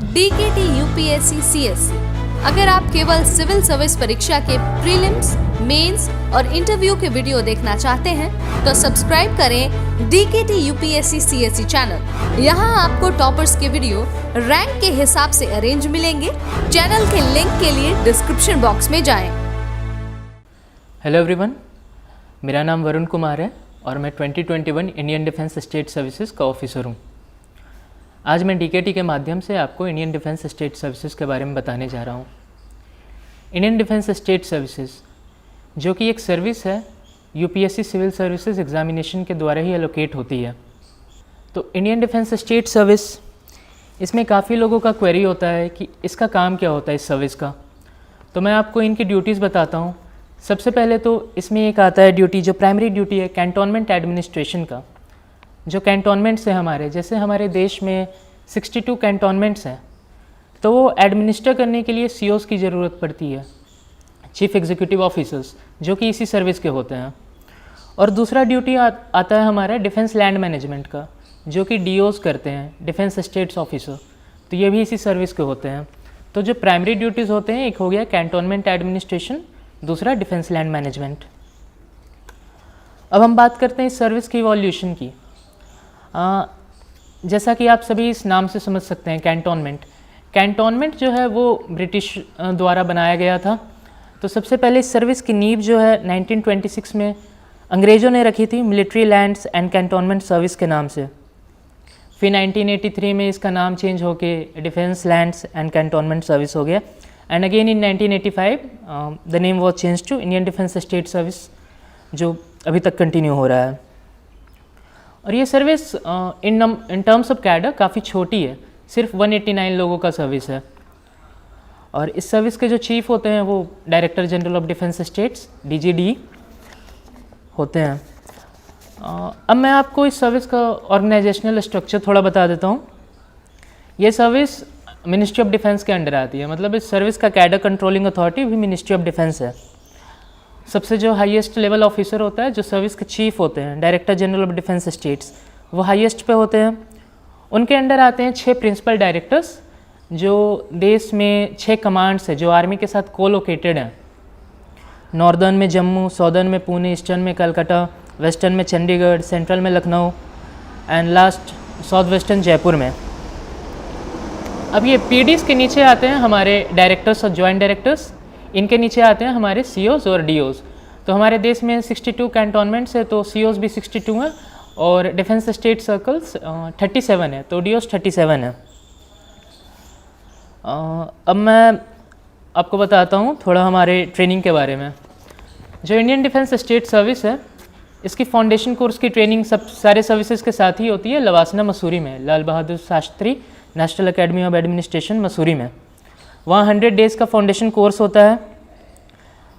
DKT UPSC CSC। अगर आप केवल सिविल सर्विस परीक्षा के प्रीलिम्स, मेंस और इंटरव्यू के वीडियो देखना चाहते हैं तो सब्सक्राइब करें DKT UPSC CSC चैनल। यहाँ आपको टॉपर्स के वीडियो रैंक के हिसाब से अरेंज मिलेंगे। चैनल के लिंक के लिए डिस्क्रिप्शन बॉक्स में जाएं। हेलो एवरीवन, मेरा नाम वरुण कुमार है और मैं 2021 इंडियन डिफेंस स्टेट सर्विसेज का ऑफिसर हूँ। आज मैं डीकेटी के माध्यम से आपको इंडियन डिफेंस स्टेट सर्विसेज के बारे में बताने जा रहा हूँ। इंडियन डिफेंस स्टेट सर्विसेज जो कि एक सर्विस है, यूपीएससी सिविल सर्विसेज एग्जामिनेशन के द्वारा ही एलोकेट होती है। तो इंडियन डिफेंस स्टेट सर्विस, इसमें काफ़ी लोगों का क्वेरी होता है कि इसका काम क्या होता है इस सर्विस का। तो मैं आपको इनकी ड्यूटीज़ बताता हूँ। सबसे पहले तो इसमें एक आता है ड्यूटी, जो प्राइमरी ड्यूटी है कैंटोनमेंट एडमिनिस्ट्रेशन का। जो कैंटोनमेंट्स है हमारे, जैसे हमारे देश में 62 कैंटोनमेंट्स हैं, तो वो एडमिनिस्टर करने के लिए सीओस की ज़रूरत पड़ती है, चीफ एग्जीक्यूटिव ऑफिसर्स, जो कि इसी सर्विस के होते हैं। और दूसरा ड्यूटी आता है हमारा डिफेंस लैंड मैनेजमेंट का, जो कि डीओस करते हैं, डिफेंस स्टेट्स ऑफिसर, तो ये भी इसी सर्विस के होते हैं। तो जो प्राइमरी ड्यूटीज़ होते हैं, एक हो गया कैंटोनमेंट एडमिनिस्ट्रेशन, दूसरा डिफेंस लैंड मैनेजमेंट। अब हम बात करते हैं इस सर्विस की इवोल्यूशन की। जैसा कि आप सभी इस नाम से समझ सकते हैं, कैंटोनमेंट जो है वो ब्रिटिश द्वारा बनाया गया था। तो सबसे पहले इस सर्विस की नींव जो है 1926 में अंग्रेज़ों ने रखी थी, military lands and cantonment service के नाम से। फिर 1983 में इसका नाम चेंज होके defence lands and cantonment service हो गया। And again in 1985 the name was change to Indian defence state service, जो अभी तक कंटिन्यू हो रहा है। और ये service in terms of cadre काफ़ी छोटी है, सिर्फ 189 लोगों का सर्विस है। और इस सर्विस के जो चीफ होते हैं वो director general of Defence states, DGD होते हैं। अब मैं आपको इस सर्विस का ऑर्गेनाइजेशनल स्ट्रक्चर थोड़ा बता देता हूँ। ये सर्विस मिनिस्ट्री ऑफ डिफेंस के अंडर आती है, मतलब इस सर्विस का कैडर कंट्रोलिंग अथॉरिटी भी मिनिस्ट्री ऑफ डिफेंस है। सबसे जो हाईएस्ट लेवल ऑफिसर होता है, जो सर्विस के चीफ होते हैं, director general of Defence states, वो हाईएस्ट पे होते हैं। उनके अंडर आते हैं 6 प्रिंसिपल डायरेक्टर्स, जो देश में 6 कमांड्स है जो आर्मी के साथ कोलोकेटेड हैं। नॉर्दर्न में जम्मू, साउदर्न में पुणे, ईस्टर्न में कलकत्ता, वेस्टर्न में चंडीगढ़, सेंट्रल में Lucknow and last south western Jaipur में। अब ये पीडीज के नीचे आते हैं हमारे डायरेक्टर्स और जॉइंट डायरेक्टर्स, इनके नीचे आते हैं हमारे सीओज और डीओज। तो हमारे देश में 62 कैंटोनमेंट्स है, तो सीओज भी 62 हैं और डिफेंस स्टेट सर्कल्स 37 है, तो डीओज 37 है। अब मैं आपको बताता हूँ थोड़ा हमारे ट्रेनिंग के बारे में। जो इंडियन डिफेंस स्टेट सर्विस है, इसकी फाउंडेशन कोर्स की ट्रेनिंग सब सारे सर्विसेज के साथ ही होती है लवासना मसूरी में, Lal Bahadur Shastri National Academy of Administration Mussoorie में। वहाँ 100 डेज़ का फाउंडेशन कोर्स होता है।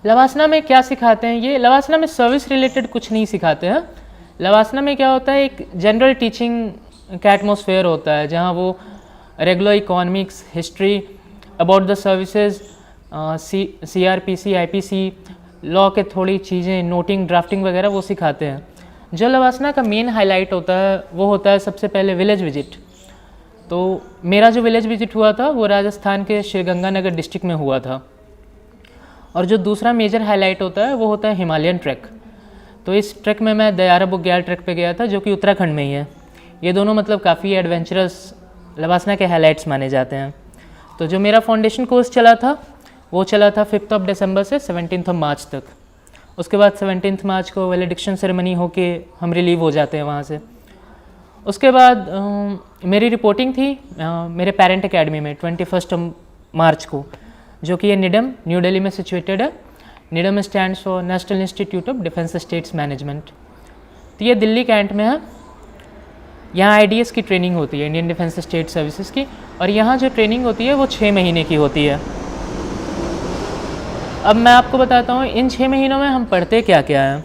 लवासना में क्या सिखाते हैं, ये लवासना में सर्विस रिलेटेड कुछ नहीं सिखाते हैं। लवासना में क्या होता है, एक जनरल टीचिंग का एटमॉस्फेयर होता है, जहाँ वो regular economics, history about the services, CRPC, IPC, law के थोड़ी चीज़ें, नोटिंग, ड्राफ्टिंग वगैरह वो सिखाते हैं। जो लवासना का मेन हाईलाइट होता है वो होता है सबसे पहले विलेज विजिट। तो मेरा जो विलेज विजिट हुआ था वो राजस्थान के श्रीगंगानगर डिस्ट्रिक्ट में हुआ था। और जो दूसरा मेजर हाईलाइट होता है वो होता है हिमालयन ट्रैक। तो इस ट्रैक में मैं दयारा बुग्याल ट्रैक पे गया था, जो कि उत्तराखंड में ही है। ये दोनों मतलब काफ़ी एडवेंचरस लवासना के हाईलाइट्स माने जाते हैं। तो जो मेरा फाउंडेशन कोर्स चला था वो चला था 5 दिसंबर से 17 मार्च तक। उसके बाद 17 मार्च को वैलिडिक्शन सेरेमनी होके हम रिलीव हो जाते हैं वहाँ से। उसके बाद मेरी रिपोर्टिंग थी मेरे पेरेंट एकेडमी में 21 मार्च को, जो कि ये निडम न्यू दिल्ली में सिचुएटेड है। NIDEM stands for National Institute of Defence Estates Management. तो ये दिल्ली कैंट में है। यहाँ IDS की ट्रेनिंग होती है, इंडियन डिफेंस स्टेट सर्विसेज की, और यहाँ जो ट्रेनिंग होती है वो 6 महीने की होती है। अब मैं आपको बताता हूँ इन 6 महीनों में हम पढ़ते क्या क्या हैं।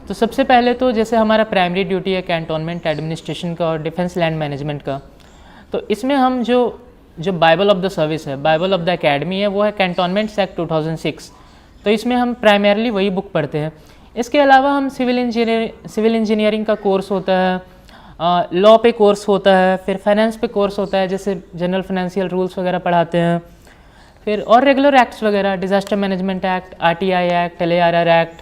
तो सबसे पहले तो जैसे हमारा प्राइमरी ड्यूटी है कैंटोनमेंट एडमिनिस्ट्रेशन का और डिफेंस लैंड मैनेजमेंट का, तो इसमें हम जो बाइबल ऑफ द सर्विस है, बाइबल ऑफ द एकेडमी है, वो है कैंटोनमेंट्स एक्ट 2006। तो इसमें हम प्राइमरली वही बुक पढ़ते हैं। इसके अलावा हम सिविल इंजीनियरिंग का कोर्स होता है, लॉ पे कोर्स होता है, फिर फाइनेंस पे कोर्स होता है, जैसे जनरल फाइनेंशियल रूल्स वगैरह पढ़ाते हैं, फिर और रेगुलर एक्ट्स वगैरह, disaster management act, RTI act, LARR act,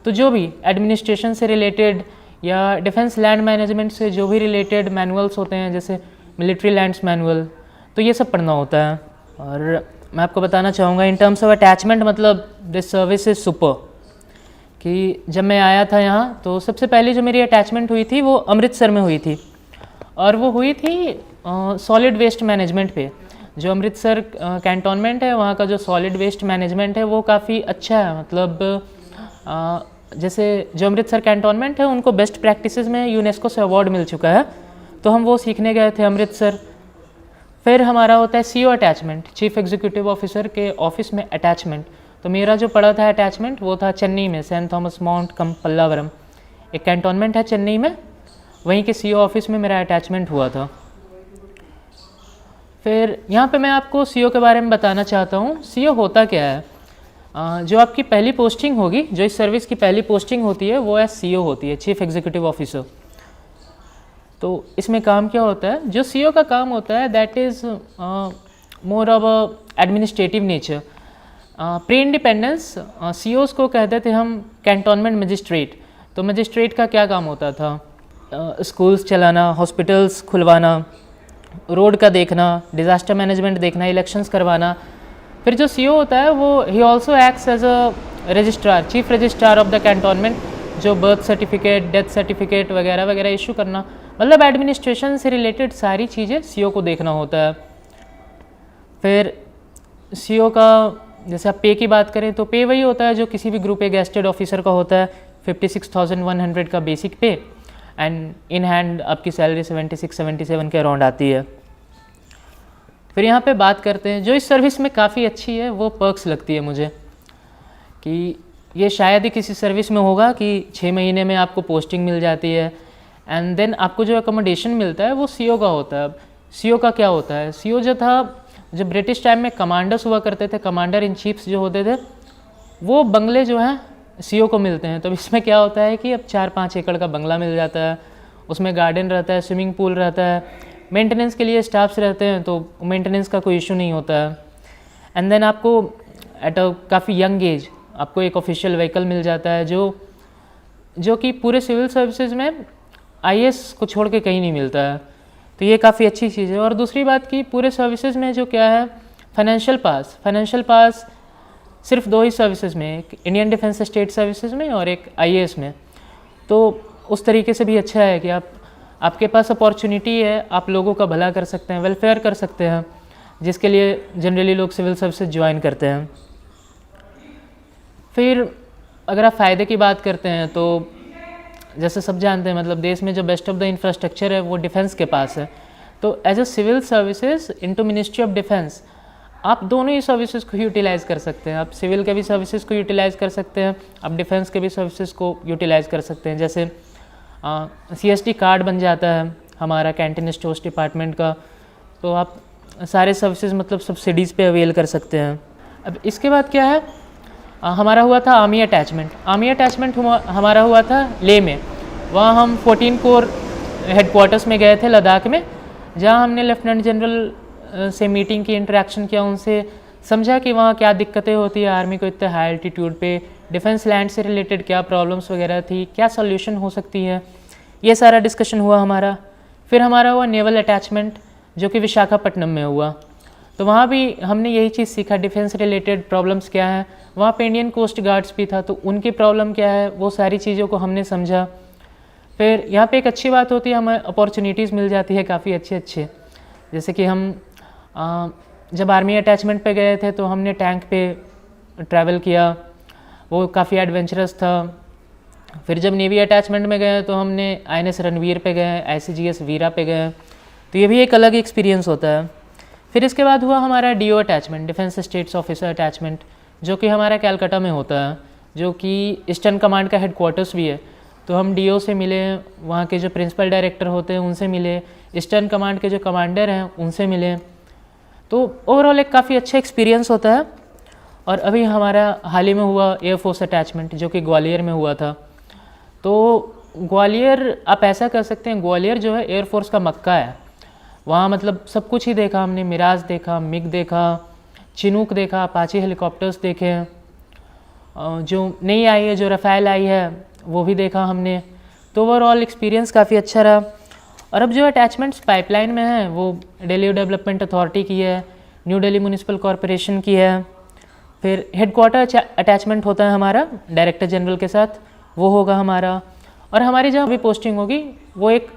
तो जो भी एडमिनिस्ट्रेशन से रिलेटेड या डिफेंस लैंड मैनेजमेंट से जो भी रिलेटेड मैनुअल्स होते हैं, जैसे मिलिट्री लैंड्स मैनुअल, तो ये सब पढ़ना होता है। और मैं आपको बताना चाहूँगा इन टर्म्स ऑफ अटैचमेंट, मतलब दिस सर्विस इज़ सुपर, कि जब मैं आया था यहाँ तो सबसे पहले जो मेरी अटैचमेंट हुई थी वो अमृतसर में हुई थी, और वो हुई थी सॉलिड वेस्ट मैनेजमेंट पे। जो अमृतसर कैंटोनमेंट है, वहाँ का जो सॉलिड वेस्ट मैनेजमेंट है वो काफ़ी अच्छा है। मतलब जैसे जो अमृतसर कैंटोनमेंट है उनको बेस्ट प्रैक्टिसेस में यूनेस्को से अवार्ड मिल चुका है, तो हम वो सीखने गए थे अमृतसर। फिर हमारा होता है CO attachment, chief executive officer के ऑफिस में अटैचमेंट। तो मेरा जो पड़ा था अटैचमेंट वो था चेन्नई में, सेंट थॉमस माउंट कम पल्लावरम, एक कैंटोनमेंट है चेन्नई में, वहीं के CO ऑफिस में मेरा अटैचमेंट हुआ था। फिर यहाँ पे मैं आपको CO के बारे में बताना चाहता हूँ। CO होता क्या है? जो आपकी पहली पोस्टिंग होगी, जो इस सर्विस की पहली पोस्टिंग होती है वो CO होती है, चीफ एग्जीक्यूटिव ऑफिसर। तो इसमें काम क्या होता है? जो CO का काम होता है that is more of a administrative nature. Pre independence COs को कहते थे हम कैंटोनमेंट मजिस्ट्रेट। तो मजिस्ट्रेट का क्या काम होता था? स्कूल्स चलाना, हॉस्पिटल्स खुलवाना, रोड का देखना, डिज़ास्टर मैनेजमेंट देखना, इलेक्शंस करवाना। फिर जो CO होता है वो ही also acts as a registrar, chief registrar of the cantonment, जो बर्थ सर्टिफिकेट, डेथ सर्टिफिकेट वगैरह वगैरह इशू करना, मतलब एडमिनिस्ट्रेशन से रिलेटेड सारी चीज़ें CO को देखना होता है। फिर CO का जैसे आप पे की बात करें तो पे वही होता है जो किसी भी ग्रुप ए गेस्टेड ऑफिसर का होता है, 56,100 का बेसिक पे, एंड इन हैंड आपकी सैलरी 76-77 के अराउंड आती है। फिर यहाँ पे बात करते हैं जो इस सर्विस में काफ़ी अच्छी है, वो पर्क्स लगती है मुझे, कि ये शायद ही किसी सर्विस में होगा कि 6 महीने में आपको पोस्टिंग मिल जाती है, एंड देन आपको जो अकोमोडेशन मिलता है वो CO का होता है। अब CO का क्या होता है? CO जो था, जो ब्रिटिश टाइम में कमांडर्स हुआ करते थे, कमांडर इन चीफ्स जो होते थे, वो बंगले जो हैं CO को मिलते हैं। तो इसमें क्या होता है कि अब 4-5 एकड़ का बंगला मिल जाता है, उसमें गार्डन रहता है, स्विमिंग पूल रहता है, मेंटेनेंस के लिए स्टाफ्स रहते हैं, तो मेंटेनेंस का कोई इशू नहीं होता है। एंड देन आपको एट अ काफ़ी यंग एज आपको एक ऑफिशियल व्हीकल मिल जाता है, जो कि पूरे सिविल सर्विसेज में IAS को छोड़ के कहीं नहीं मिलता है। तो ये काफ़ी अच्छी चीज़ है। और दूसरी बात कि पूरे सर्विसेज में जो क्या है, फाइनेंशियल पास सिर्फ 2 ही सर्विसेज में, एक इंडियन डिफेंस स्टेट सर्विसेज में और एक IAS में। तो उस तरीके से भी अच्छा है कि आपके पास अपॉर्चुनिटी है, आप लोगों का भला कर सकते हैं, वेलफेयर कर सकते हैं, जिसके लिए जनरली लोग सिविल सर्विसेज ज्वाइन करते हैं। फिर अगर आप फ़ायदे की बात करते हैं तो जैसे सब जानते हैं, मतलब देश में जो बेस्ट ऑफ द इंफ्रास्ट्रक्चर है वो डिफेंस के पास है। तो as a civil services into ministry of defence आप दोनों ही सर्विसेज को यूटिलाइज़ कर सकते हैं। आप सिविल के भी सर्विसेज को यूटिलाइज़ कर सकते हैं, आप डिफेंस के भी सर्विसेज को यूटिलाइज़ कर सकते हैं। जैसे CST कार्ड बन जाता है हमारा कैंटीन स्टोर्स डिपार्टमेंट का, तो आप सारे सर्विसेज मतलब सब्सिडीज़ पे अवेल कर सकते हैं। अब इसके बाद क्या है, हमारा हुआ था आर्मी अटैचमेंट हमारा हुआ था लेह में। वहाँ हम 14 कोर हेडक्वार्टर्स में गए थे लद्दाख में, जहाँ हमने लेफ्टिनेंट जनरल से मीटिंग की, इंटरेक्शन किया, उनसे समझा कि वहाँ क्या दिक्कतें होती है आर्मी को इतने हाई एल्टीट्यूड पे, डिफेंस लैंड से रिलेटेड क्या प्रॉब्लम्स वगैरह थी, क्या सोल्यूशन हो सकती है, ये सारा डिस्कशन हुआ हमारा। फिर हमारा हुआ नेवल अटैचमेंट, जो कि विशाखापट्टनम में हुआ। तो वहाँ भी हमने यही चीज़ सीखा, डिफेंस रिलेटेड प्रॉब्लम्स क्या है। वहाँ पे इंडियन कोस्ट गार्ड्स भी था, तो उनकी प्रॉब्लम क्या है, वो सारी चीज़ों को हमने समझा। फिर यहाँ पे एक अच्छी बात होती है, हमें अपॉर्चुनिटीज़ मिल जाती है काफ़ी अच्छे, जैसे कि हम जब आर्मी अटैचमेंट पे गए थे तो हमने टैंक पे ट्रैवल किया, वो काफ़ी एडवेंचरस था। फिर जब नेवी अटैचमेंट में गए तो हमने INS रणवीर पे गए, ICGS वीरा पे गए, तो ये भी एक अलग एक्सपीरियंस होता है। फिर इसके बाद हुआ हमारा DO attachment, defence states officer attachment, जो कि हमारा कैलकाटा में होता है, जो कि ईस्टर्न कमांड का हेडक्वार्टर्स भी है। तो हम DO से मिले, वहाँ के जो प्रिंसिपल डायरेक्टर होते हैं उनसे मिले, ईस्टर्न कमांड के जो कमांडर हैं उनसे मिले। तो ओवरऑल एक काफ़ी अच्छा एक्सपीरियंस होता है। और अभी हमारा हाल ही में हुआ एयरफोर्स अटैचमेंट, जो कि ग्वालियर में हुआ था। तो ग्वालियर आप ऐसा कर सकते हैं, ग्वालियर जो है एयरफोर्स का मक्का है। वहाँ मतलब सब कुछ ही देखा हमने, मिराज देखा, मिग देखा, चिनूक देखा, अपाचे हेलीकॉप्टर्स देखे हैं, जो नई आई है जो रफ़ाइल आई है वो भी देखा हमने। तो ओवरऑल एक्सपीरियंस काफ़ी अच्छा रहा। और अब जो अटैचमेंट्स पाइपलाइन में हैं वो दिल्ली डेवलपमेंट अथॉरिटी की है, न्यू दिल्ली म्यूनिसिपल कॉरपोरेशन की है, फिर हेडक्वार्टर अटैचमेंट होता है हमारा डायरेक्टर जनरल के साथ, वो होगा हमारा। और हमारी जहाँ भी पोस्टिंग होगी वो एक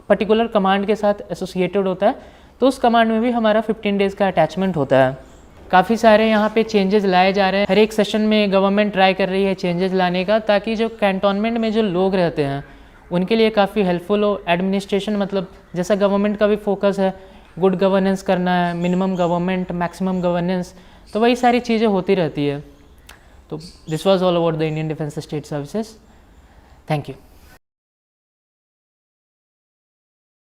पर्टिकुलर कमांड के साथ एसोसिएटेड होता है, तो उस कमांड में भी हमारा 15 डेज़ का अटैचमेंट होता है। काफ़ी सारे यहाँ पे चेंजेस लाए जा रहे हैं। हर एक सेशन में गवर्नमेंट ट्राई कर रही है चेंजेस लाने का, ताकि जो कैंटोनमेंट में जो लोग रहते हैं उनके लिए काफ़ी हेल्पफुल हो। एडमिनिस्ट्रेशन मतलब जैसा गवर्नमेंट का भी फोकस है गुड गवर्नेंस करना है, मिनिमम गवर्नमेंट मैक्सिमम गवर्नेंस, तो वही सारी चीज़ें होती रहती है। तो this was all about the Indian defence state services. Thank you.